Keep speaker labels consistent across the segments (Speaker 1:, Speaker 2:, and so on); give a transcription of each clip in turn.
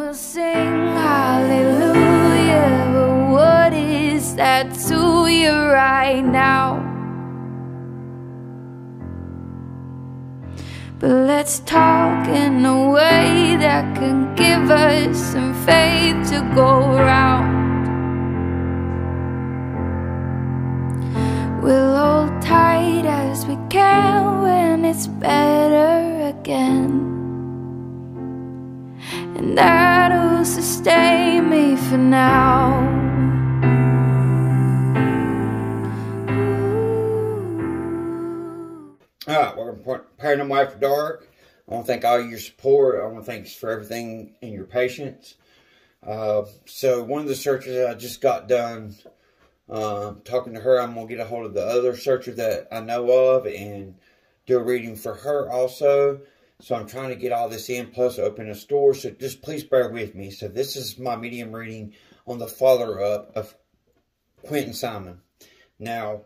Speaker 1: will sing hallelujah, but what is that to you right now? But let's talk in a way that can give us some faith to go around. We'll hold tight as we can when it's better again, and that'll sustain me for now.
Speaker 2: Alright, welcome to Paranormal After Dark. I want to thank all your support. I want to thank you for everything and your patience. So one of the searches I just got done talking to her, I'm going to get a hold of the other searcher that I know of and do a reading for her also. So I'm trying to get all this in, plus open a store. So just please bear with me. So this is my medium reading on the follow-up of Quinton Simon. Now,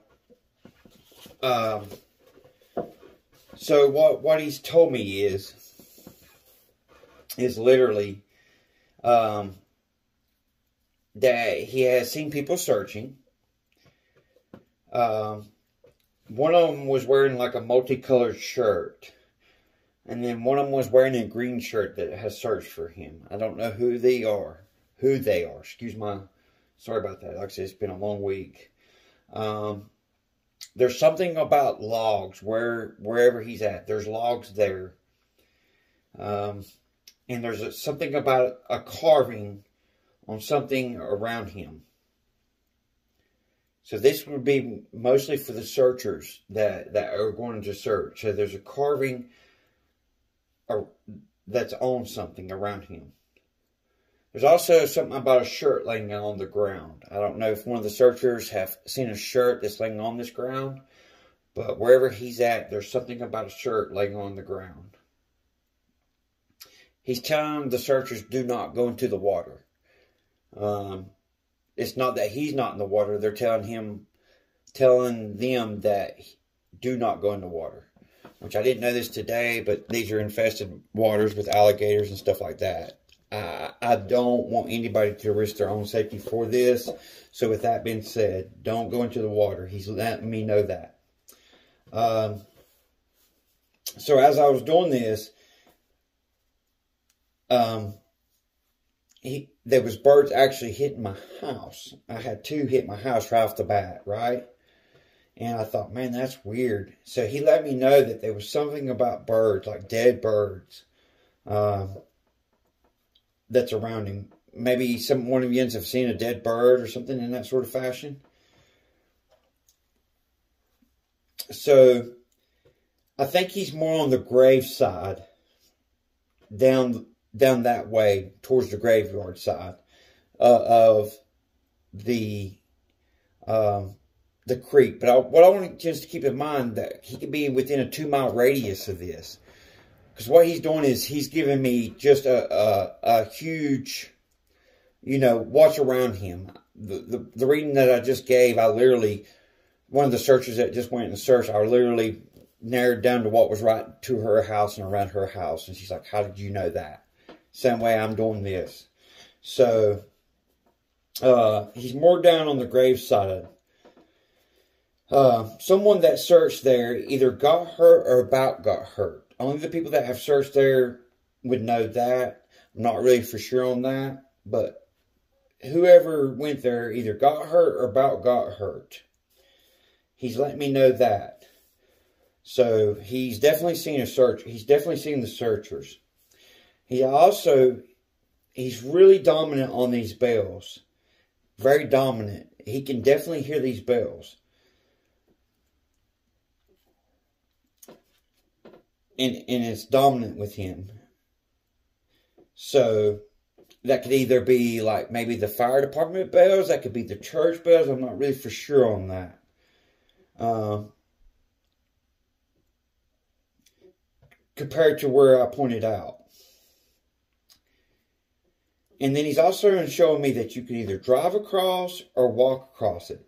Speaker 2: so what he's told me is literally that he has seen people searching. One of them was wearing like a multicolored shirt, and then one of them was wearing a green shirt that has searched for him. I don't know who they are. Excuse my, sorry about that. Like I said, it's been a long week. There's something about logs wherever he's at. There's logs there. And there's something about a carving on something around him. So this would be mostly for the searchers that are going to search. So there's a carving that's on something around him. There's also something about a shirt laying on the ground. I don't know if one of the searchers have seen a shirt that's laying on this ground, but wherever he's at, there's something about a shirt laying on the ground. He's telling the searchers, do not go into the water. It's not that he's not in the water. They're telling them that do not go in the water. Which I didn't know this today, but these are infested waters with alligators and stuff like that. I don't want anybody to risk their own safety for this. So with that being said, don't go into the water. He's letting me know that. So as I was doing this, there was birds actually hitting my house. I had two hit my house right off the bat, right? And I thought, man, that's weird. So he let me know that there was something about birds, like dead birds, that's around him. Maybe one of you have seen a dead bird or something in that sort of fashion. So I think he's more on the grave side, down that way towards the graveyard side of the creek. But what I want just to keep in mind that he could be within a 2-mile radius of this. Because what he's doing is he's giving me just a huge, watch around him. The reading that I just gave, one of the searchers that just went and searched, I literally narrowed down to what was right to her house and around her house. And she's like, how did you know that? Same way I'm doing this. So, he's more down on the grave side. Someone that searched there either got hurt or about got hurt. Only the people that have searched there would know that. I'm not really for sure on that. But whoever went there either got hurt or about got hurt. He's letting me know that. So he's definitely seen a search. He's definitely seen the searchers. He's really dominant on these bells. Very dominant. He can definitely hear these bells. And it's dominant with him. So that could either be like maybe the fire department bells. That could be the church bells. I'm not really for sure on that. Compared to where I pointed out. And then he's also showing me that you can either drive across or walk across it.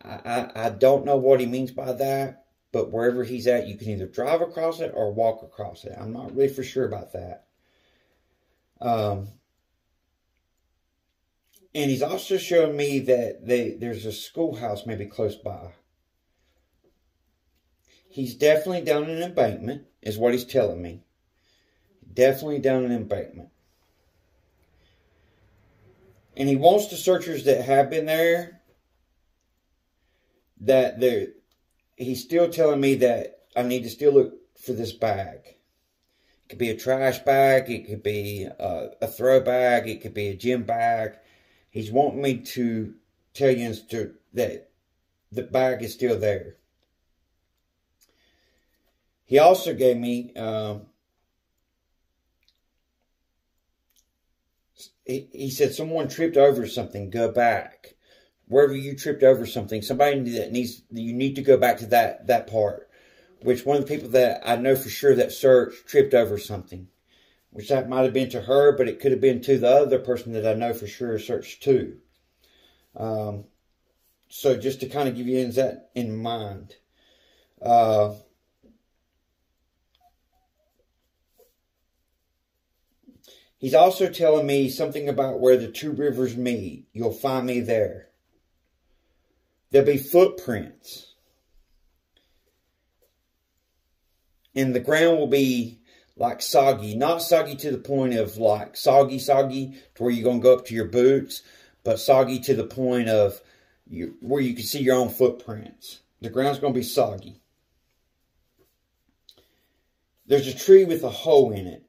Speaker 2: I don't know what he means by that, but wherever he's at, you can either drive across it or walk across it. I'm not really for sure about that. And he's also showing me that there's a schoolhouse maybe close by. He's definitely down an embankment, is what he's telling me. Definitely down an embankment. And he wants the searchers that have been there, he's still telling me that I need to still look for this bag. It could be a trash bag. It could be a throw bag. It could be a gym bag. He's wanting me to tell you that the bag is still there. He also gave me, he said, someone tripped over something, go back. Wherever you tripped over something, somebody that you need to go back to that part. Which one of the people that I know for sure that searched tripped over something. Which that might have been to her, but it could have been to the other person that I know for sure searched too. So just to kind of give you that in mind. He's also telling me something about where the two rivers meet. You'll find me there. There'll be footprints. And the ground will be like soggy. Not soggy to the point of like soggy to where you're going to go up to your boots. But soggy to the point of where you can see your own footprints. The ground's going to be soggy. There's a tree with a hole in it.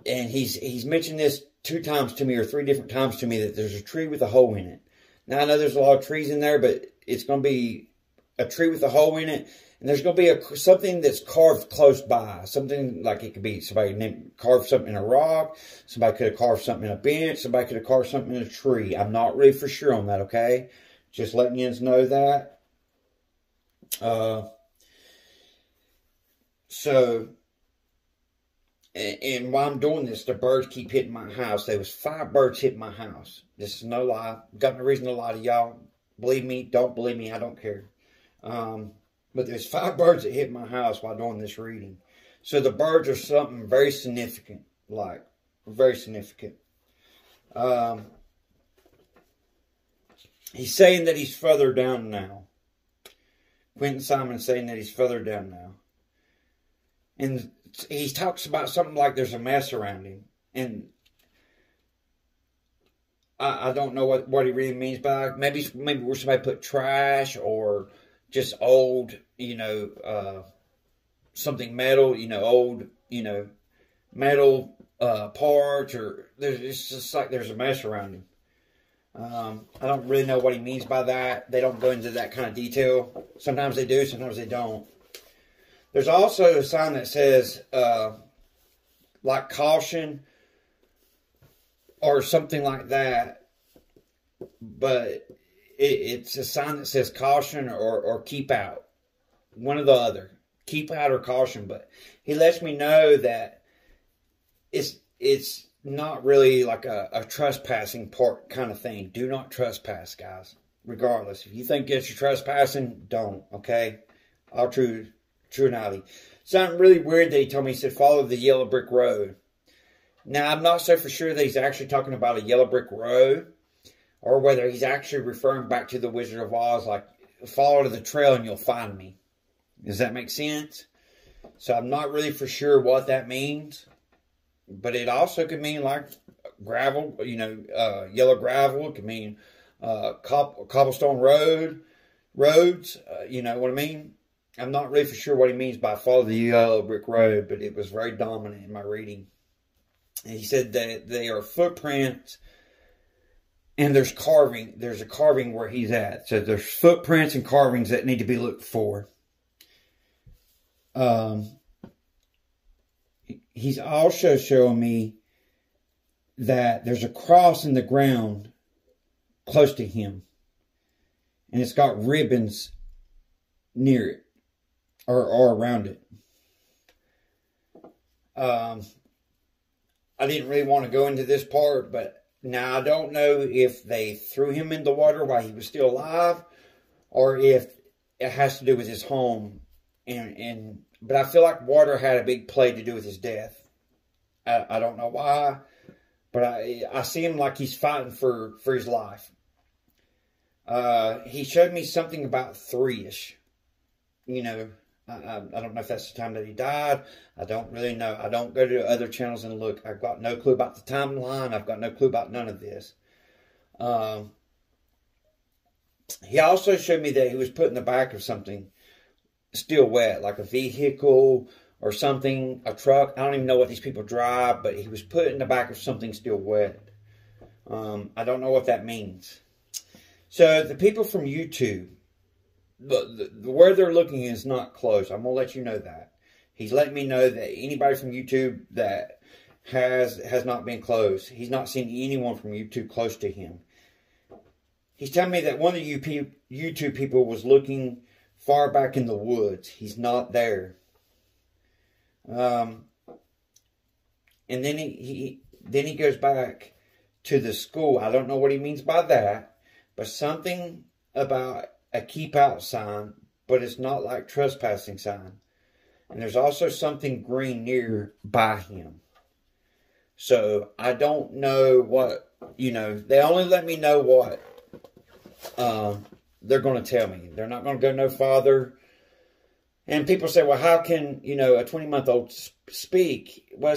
Speaker 2: And he's mentioned this 2 times to me, or 3 different times to me, that there's a tree with a hole in it. Now, I know there's a lot of trees in there, but it's going to be a tree with a hole in it. And there's going to be something that's carved close by. Something like it could be somebody carved something in a rock. Somebody could have carved something in a bench. Somebody could have carved something in a tree. I'm not really for sure on that, okay? Just letting you know that. And while I'm doing this, the birds keep hitting my house. There was 5 birds hitting my house. This is no lie. Got no reason to lie to y'all. Believe me, don't believe me, I don't care. But there's 5 birds that hit my house while doing this reading. So the birds are something very significant. Like, very significant. He's saying that he's further down now. Quinton Simon saying that he's further down now. And he talks about something like there's a mess around him. And I don't know what he really means by it. Maybe where somebody put trash or just old, something metal, old, metal parts, or it's just like there's a mess around him. I don't really know what he means by that. They don't go into that kind of detail. Sometimes they do, sometimes they don't. There's also a sign that says, like caution or something like that. But it's a sign that says caution or keep out. One or the other. Keep out or caution. But he lets me know that it's not really like a trespassing part kind of thing. Do not trespass, guys. Regardless. If you think that you're trespassing, don't. Okay? All true naughty. Something really weird that he told me. He said, follow the yellow brick road. Now, I'm not so for sure that he's actually talking about a yellow brick road, or whether he's actually referring back to the Wizard of Oz, like, follow to the trail and you'll find me. Does that make sense? So I'm not really for sure what that means. But it also could mean like gravel, yellow gravel. It could mean cobblestone roads. You know what I mean? I'm not really for sure what he means by follow the yellow brick road, but it was very dominant in my reading. And he said that they are footprints, and there's carving. There's a carving where he's at. So there's footprints and carvings that need to be looked for. He's also showing me that there's a cross in the ground close to him. And it's got ribbons near it. Or around it. I didn't really want to go into this part, but now I don't know if they threw him in the water while he was still alive, or if it has to do with his home. But I feel like water had a big play to do with his death. I don't know why, But I see him like he's fighting for his life. He showed me something about 3-ish. You know, I don't know if that's the time that he died. I don't really know. I don't go to other channels and look. I've got no clue about the timeline. I've got no clue about none of this. He also showed me that he was put in the back of something still wet, like a vehicle or something, a truck. I don't even know what these people drive, but he was put in the back of something still wet. I don't know what that means. So the people from YouTube, where they're looking is not close. I'm going to let you know that. He's letting me know that anybody from YouTube that has not been close. He's not seen anyone from YouTube close to him. He's telling me that one of the YouTube people was looking far back in the woods. He's not there. And then he goes back to the school. I don't know what he means by that, but something about a keep out sign, but it's not like trespassing sign. And there's also something green nearby him. So I don't know what, you know, they only let me know what they're going to tell me. They're not going to go no farther. And people say, well, how can, you know, a 20-month-old speak? Well,